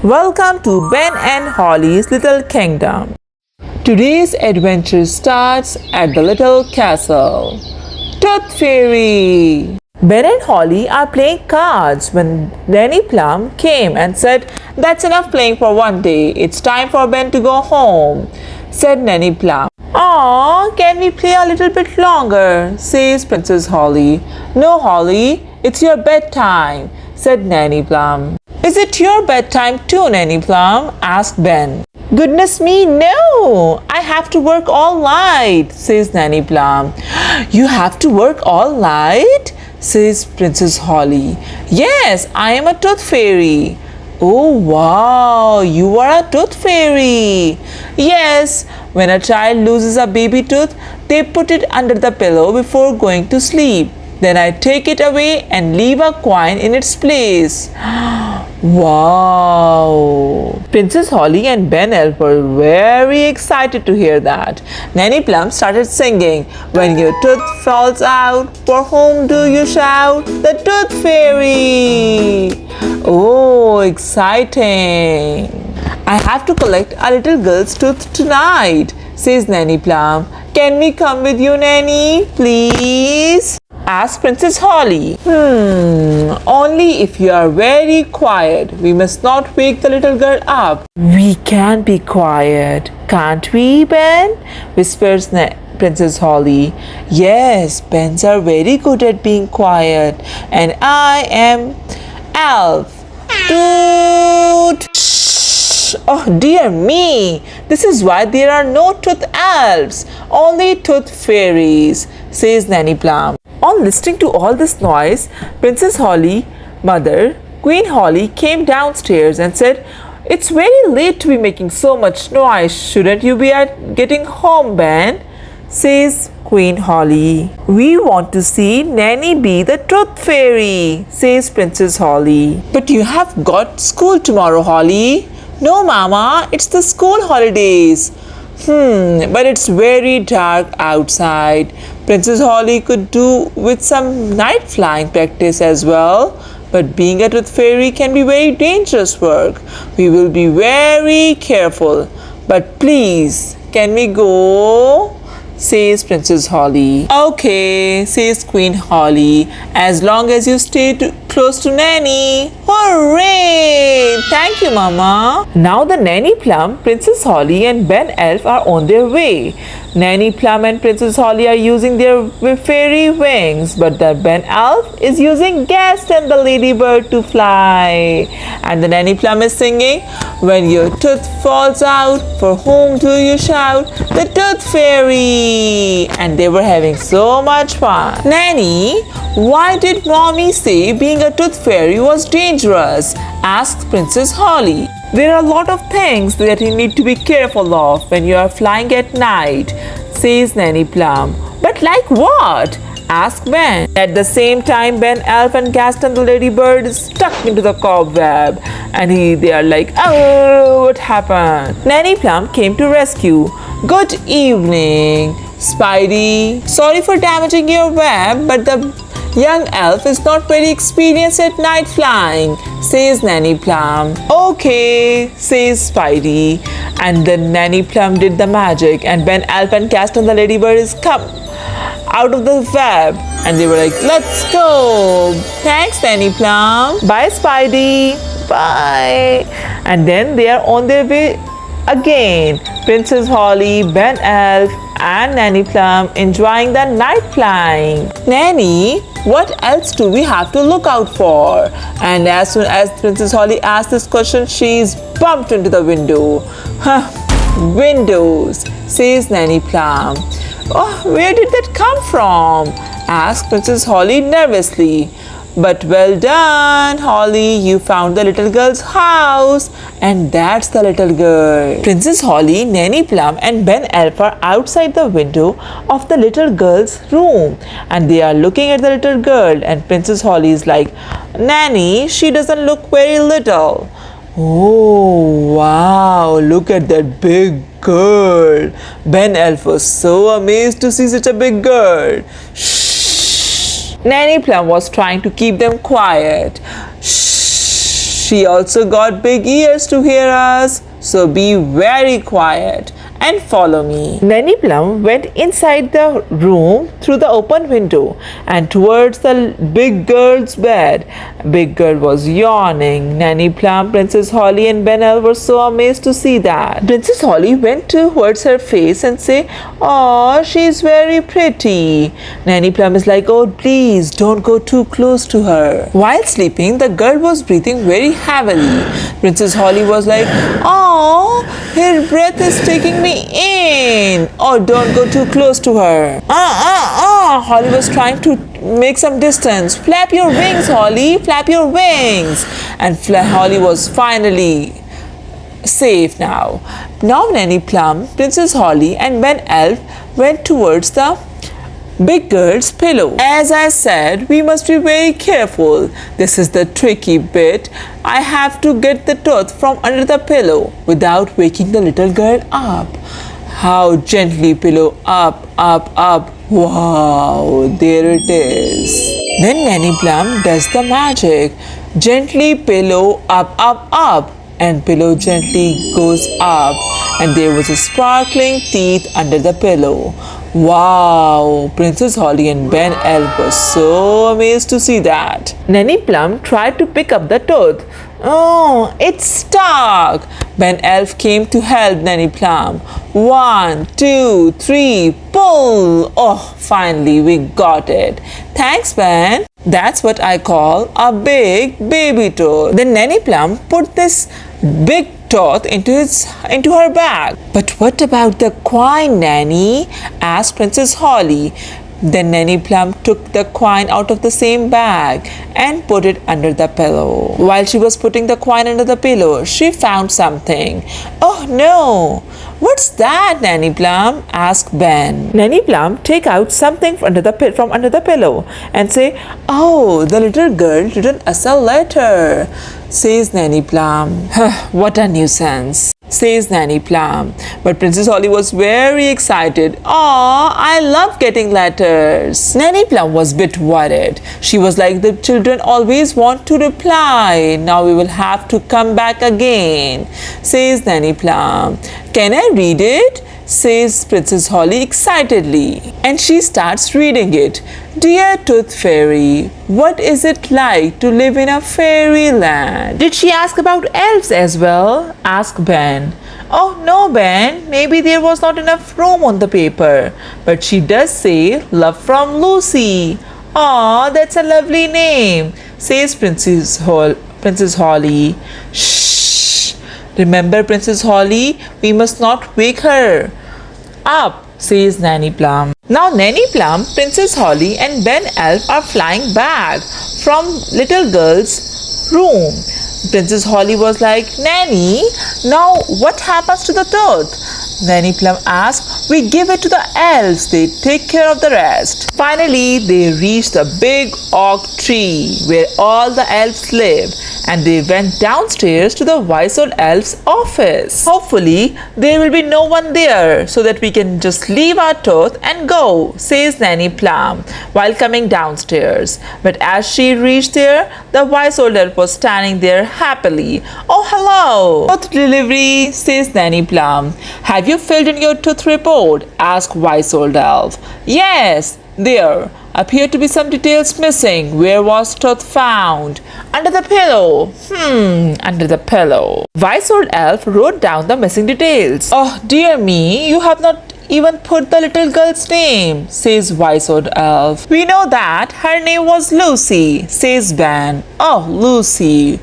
Welcome to Ben and Holly's Little Kingdom. Today's adventure starts at the little castle. Tooth Fairy! Ben and Holly are playing cards when Nanny Plum came and said, "That's enough playing for one day. It's time for Ben to go home," said Nanny Plum. "Aw, can we play a little bit longer?" says Princess Holly. "No, Holly, it's your bedtime," said Nanny Plum. "Is it your bedtime too, Nanny Plum?" asked Ben. "Goodness me, no! I have to work all night," says Nanny Plum. "You have to work all night?" says Princess Holly. "Yes, I am a tooth fairy." "Oh wow, you are a tooth fairy." "Yes, when a child loses a baby tooth, they put it under the pillow before going to sleep. Then I take it away and leave a coin in its place." Wow! Princess Holly and Ben Elf were very excited to hear that. Nanny Plum started singing, "When your tooth falls out, for whom do you shout? The Tooth Fairy!" Oh, exciting! "I have to collect a little girl's tooth tonight," says Nanny Plum. "Can we come with you, Nanny, please?" asked Princess Holly. Only if you are very quiet. We must not wake the little girl up." "We can be quiet, can't we, Ben?" whispers Princess Holly. "Yes, Bens are very good at being quiet. And I am Elf. Toot!" "Oh dear me, this is why there are no tooth elves, only tooth fairies," says Nanny Plum. On listening to all this noise, Princess Holly, mother, Queen Holly, came downstairs and said, "It's very late to be making so much noise. Shouldn't you be getting home, Ben?" says Queen Holly. "We want to see Nanny be the Tooth Fairy," says Princess Holly. "But you have got school tomorrow, Holly." "No, Mama, it's the school holidays." But it's very dark outside. Princess Holly could do with some night flying practice as well. But being a tooth fairy can be very dangerous work. We will be very careful. But please, can we go?" says Princess Holly. "Okay," says Queen Holly, "as long as you stay close to Nanny." "Hooray! Thank you, Mama." Now the Nanny Plum, Princess Holly and Ben Elf are on their way. Nanny Plum and Princess Holly are using their fairy wings, but the Ben Elf is using Guest and the Ladybird to fly. And the Nanny Plum is singing, "When your tooth falls out, for whom do you shout? The Tooth Fairy!" And they were having so much fun. "Nanny, why did Mommy say being a tooth fairy was dangerous?" asked Princess Holly. "There are a lot of things that you need to be careful of when you are flying at night," says Nanny Plum. "But like what?" asked Ben. At the same time, Ben Elf and Gaston the Ladybird is stuck into the cobweb, and they are like, "Oh, what happened?" Nanny Plum came to rescue. "Good evening, Spidey. Sorry for damaging your web, but the young elf is not very experienced at night flying," says Nanny Plum. "Okay," says Spidey. And then Nanny Plum did the magic, and Ben Elf and Gaston the Ladybird is come out of the web, and they were like, "Let's go." "Thanks, Nanny Plum." "Bye, Spidey." "Bye." And then they are on their way again. Princess Holly, Ben Elf, and Nanny Plum enjoying the night flying. "Nanny, what else do we have to look out for?" And as soon as Princess Holly asked this question, she's bumped into the window. "Windows," says Nanny Plum. "Oh, where did that come from?" asked Princess Holly nervously. "But well done, Holly, you found the little girl's house." And that's the little girl. Princess Holly, Nanny Plum, and Ben Elf are outside the window of the little girl's room, and they are looking at the little girl. And Princess Holly is like, "Nanny, she doesn't look very little." "Oh, wow, look at that big girl." Ben Elf was so amazed to see such a big girl. "Shh." Nanny Plum was trying to keep them quiet. "Shh, She also got big ears to hear us, so be very quiet and follow me. Nanny Plum went inside the room through the open window and towards the big girl's bed. Big girl was yawning. Nanny Plum, Princess Holly and Ben were so amazed to see that. Princess Holly went towards her face and said, "Oh, she's very pretty." Nanny Plum is like, "Oh, please don't go too close to her." While sleeping, the girl was breathing very heavily. Princess Holly was like, "Oh, her breath is taking me in. Oh, don't go too close to her." Holly was trying to make some distance. "Flap your wings, Holly, flap your wings." And Holly was finally safe now. Now Nanny Plum, Princess Holly and Ben Elf went towards the big girl's pillow. As I said, we must be very careful. This is the tricky bit. I have to get the tooth from under the pillow without waking the little girl up. How gently pillow up, up, up. Wow, there it is. Then Nanny Plum does the magic. Gently pillow up, up, up. And pillow gently goes up. And there was a sparkling teeth under the pillow. Wow! Princess Holly and Ben Elf were so amazed to see that. Nanny Plum tried to pick up the tooth. Oh, it's stuck! Ben Elf came to help Nanny Plum. 1, 2, 3, pull! Oh, finally we got it. Thanks, Ben. That's what I call a big baby tooth. Then Nanny Plum put this big tooth into her bag. "But what about the coin, Nanny?" asked Princess Holly. Then Nanny Plum took the coin out of the same bag and put it under the pillow. While she was putting the coin under the pillow, she found something. "Oh no! What's that, Nanny Plum?" asked Ben. Nanny Plum take out something from under the pillow and say, "Oh, the little girl written us a letter," says Nanny Plum. "What a nuisance," says Nanny Plum. But Princess Holly was very excited. "Aw, I love getting letters." Nanny Plum was a bit worried. She was like, "The children always want to reply. Now we will have to come back again," says Nanny Plum. "Can I read it?" says Princess Holly excitedly. And she starts reading it. "Dear Tooth Fairy, what is it like to live in a fairyland?" "Did she ask about elves as well?" asked Ben. "Oh no, Ben, maybe there was not enough room on the paper. But she does say, 'Love from Lucy.'" "Aw, that's a lovely name," says Princess Holly. "Shh! Remember, Princess Holly, we must not wake her up," says Nanny Plum. Now Nanny Plum, Princess Holly and Ben Elf are flying back from little girl's room. Princess Holly was like, "Nanny, now what happens to the tooth?" Nanny Plum asked, "We give it to the elves. They take care of the rest." Finally, they reached the big oak tree where all the elves live, and they went downstairs to the wise old elf's office. "Hopefully, there will be no one there so that we can just leave our tooth and go," says Nanny Plum while coming downstairs. But as she reached there, the wise old elf was standing there happily. "Oh, hello! Tooth delivery," says Nanny Plum. "Have you filled in your tooth report?" asked wise old elf. "Yes, there appear to be some details missing. Where was tooth found?" "Under the pillow." Under the pillow. Wise old elf wrote down the missing details. "Oh, dear me, you have not even put the little girl's name," says wise old elf. "We know that her name was Lucy," says Ben. "Oh, Lucy."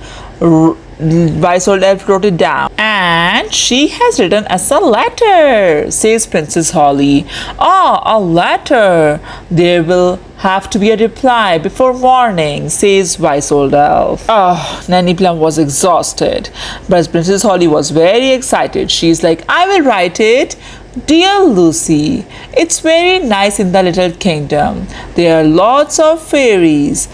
Wise old elf wrote it down. "And she has written us a letter," says Princess Holly. "Oh, a letter. There will have to be a reply before morning," says wise old elf. Oh, Nanny Plum was exhausted. But Princess Holly was very excited. She's like, "I will write it. Dear Lucy, it's very nice in the little kingdom. There are lots of fairies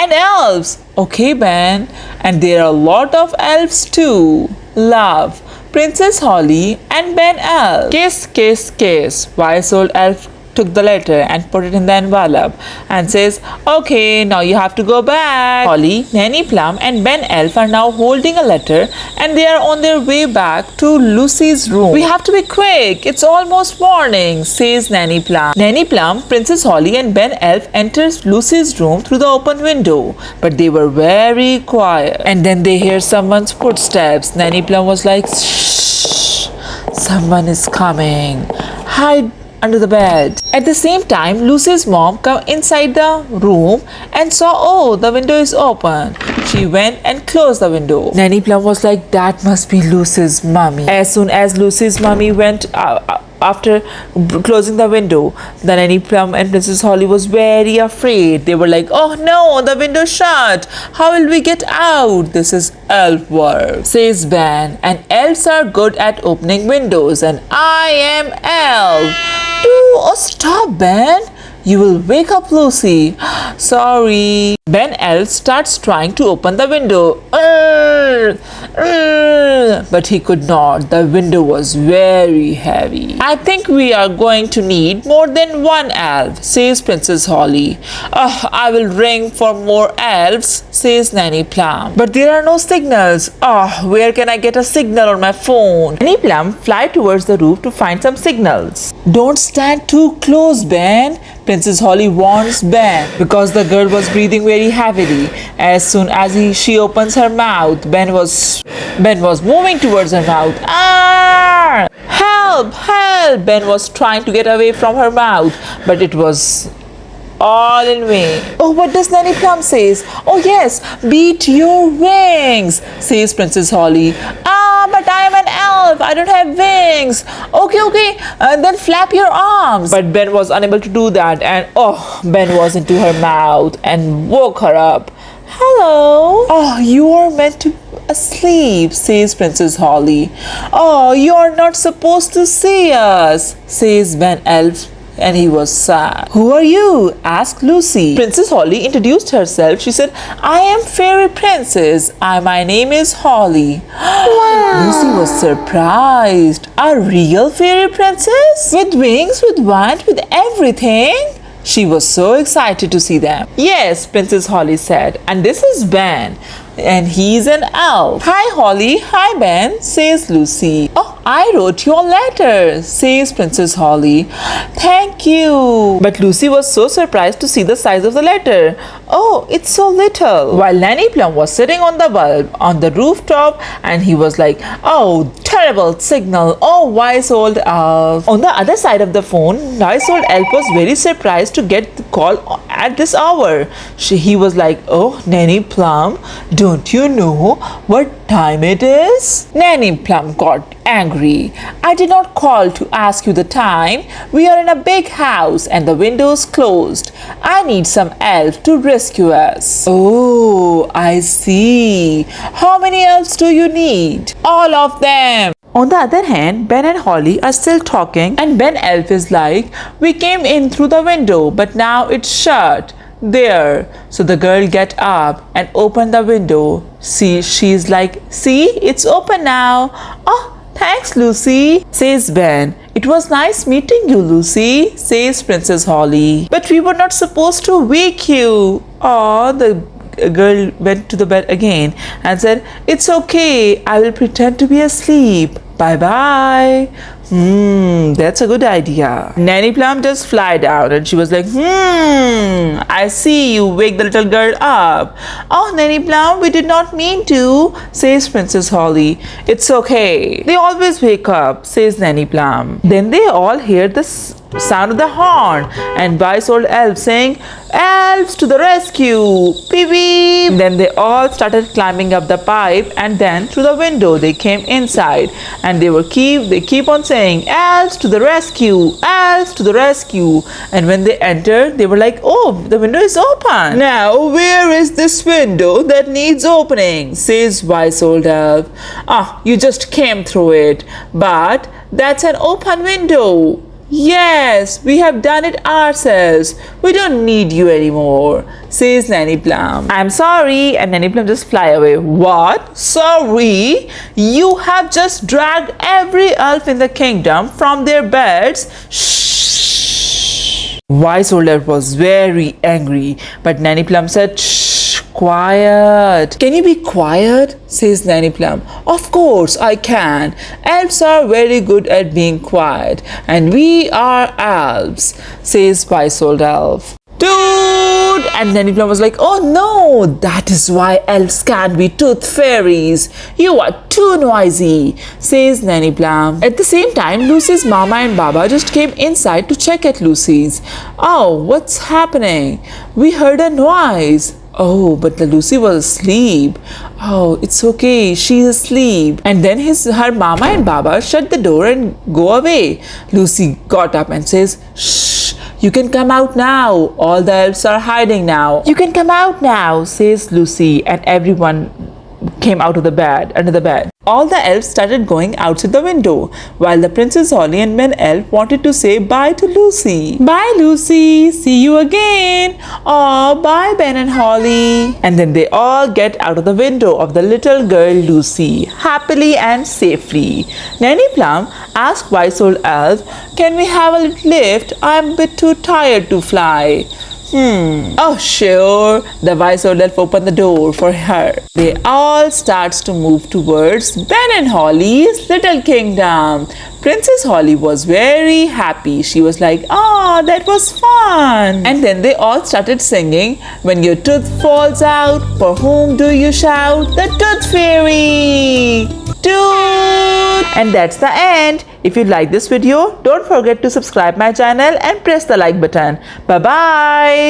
and elves." "Okay, Ben. And there are a lot of elves too. Love, Princess Holly and Ben Elf." Kiss, kiss, kiss. Wise old elf took the letter and put it in the envelope and says, "Okay, now you have to go back." Holly, Nanny Plum and Ben Elf are now holding a letter and they are on their way back to Lucy's room. "We have to be quick. It's almost morning," says Nanny Plum. Nanny Plum, Princess Holly and Ben Elf enters Lucy's room through the open window, but they were very quiet. And then they hear someone's footsteps. Nanny Plum was like, "Shh, someone is coming. Hide under the bed." At the same time, Lucy's mom came inside the room and saw, oh, the window is open. She went and closed the window. Nanny Plum was like, that must be Lucy's mommy. As soon as Lucy's mommy went after closing the window, the Nanny Plum and Princess Holly was very afraid. They were like, "Oh no, the window's shut. How will we get out?" "This is elf work," says Ben, "and elves are good at opening windows, and I am elf." Oh, stop, Ben. You will wake up Lucy. Sorry. Ben Elf starts trying to open the window. But he could not. The window was very heavy. "I think we are going to need more than one elf," says Princess Holly. "I will ring for more elves," says Nanny Plum. "But there are no signals. Where can I get a signal on my phone?" Nanny Plum fly towards the roof to find some signals. "Don't stand too close, Ben," Princess Holly warns Ben, because the girl was breathing very heavily. As soon as she opens her mouth, Ben was moving towards her mouth. "Ah! Help! Help!" Ben was trying to get away from her mouth, but it was all in vain. "Oh, what does Nanny Plum says?" "Oh yes, beat your wings," says Princess Holly. "But I am an elf. I don't have wings." Okay, then flap your arms." But Ben was unable to do that, and Ben was into her mouth and woke her up. "Hello." You are meant to asleep," says Princess Holly. You are not supposed to see us," says Ben Elf. And he was sad. "Who are you?" asked Lucy. Princess Holly introduced herself. She said, "I am Fairy Princess. My name is Holly." Wow. Lucy was surprised. "A real fairy princess? With wings, with wand, with everything?" She was so excited to see them. "Yes," Princess Holly said. "And this is Ben. And he's an elf." "Hi, Holly. Hi, Ben," says Lucy. "I wrote your letter," says Princess Holly. "Thank you." But Lucy was so surprised to see the size of the letter. It's so little. While Nanny Plum was sitting on the bulb on the rooftop, and he was like, terrible signal. Wise old elf. On the other side of the phone, wise old elf was very surprised to get the call at this hour. He was like, Nanny Plum, don't you know what time it is? Nanny Plum got angry. "I did not call to ask you the time. We are in a big house and the windows closed. I need some elf to rescue us." I see. How many elves do you need? "All of them." On the other hand, Ben and Holly are still talking, and Ben Elf is like, "We came in through the window, but now it's shut. There." So the girl get up and open the window. She's like, "See, it's open now." "Thanks, Lucy," says Ben. "It was nice meeting you, Lucy," says Princess Holly. "But we were not supposed to wake you." The girl went to the bed again and said, "It's okay. I will pretend to be asleep. Bye-bye." That's a good idea. Nanny Plum just fly down and she was like, I see you wake the little girl up. Nanny Plum, we did not mean to, says Princess Holly. "It's okay. They always wake up," says Nanny Plum. Then they all hear the sound of the horn and wise old elf saying, "Elves to the rescue! Beep beep!" Then they all started climbing up the pipe, and then through the window they came inside, and they keep on saying, "Elves to the rescue! Elves to the rescue!" And when they entered, they were like, the window is open. "Now where is this window that needs opening?" says wise old elf. You just came through it, but that's an open window." "Yes, we have done it ourselves. We don't need you anymore," says Nanny Plum. "I'm sorry," and Nanny Plum just fly away. "What? Sorry? You have just dragged every elf in the kingdom from their beds." "Shh! Wise old elf was very angry, but Nanny Plum said, "Shh, quiet." "Can you be quiet?" says Nanny Plum. "Of course I can. Elves are very good at being quiet, and we are elves," says wise old elf. "Toot!" And Nanny Plum was like, "Oh no, that is why elves can't be tooth fairies. You are too noisy," says Nanny Plum. At the same time, Lucy's mama and baba just came inside to check at Lucy's. "Oh, what's happening? We heard a noise." "Oh, but the Lucy was asleep." "Oh, it's okay, she's asleep." And then her mama and baba shut the door and go away. Lucy got up and says, "Shh, you can come out now. All the elves are hiding now." "You can come out now," says Lucy, and everyone came out of the bed, under the bed. All the elves started going outside the window, while the Princess Holly and Ben Elf wanted to say bye to Lucy. "Bye, Lucy. See you again." "Oh, bye, Ben and Holly." And then they all get out of the window of the little girl Lucy, happily and safely. Nanny Plum asked wise old elf, "Can we have a little lift? I'm a bit too tired to fly." "Oh, sure." The wise old elf opened the door for her. They all starts to move towards Ben and Holly's little kingdom. Princess Holly was very happy. She was like, "Oh, that was fun." And then they all started singing, "When your tooth falls out, for whom do you shout? The Tooth Fairy! Toot!" And that's the end. If you like this video, don't forget to subscribe my channel and press the like button. Bye bye.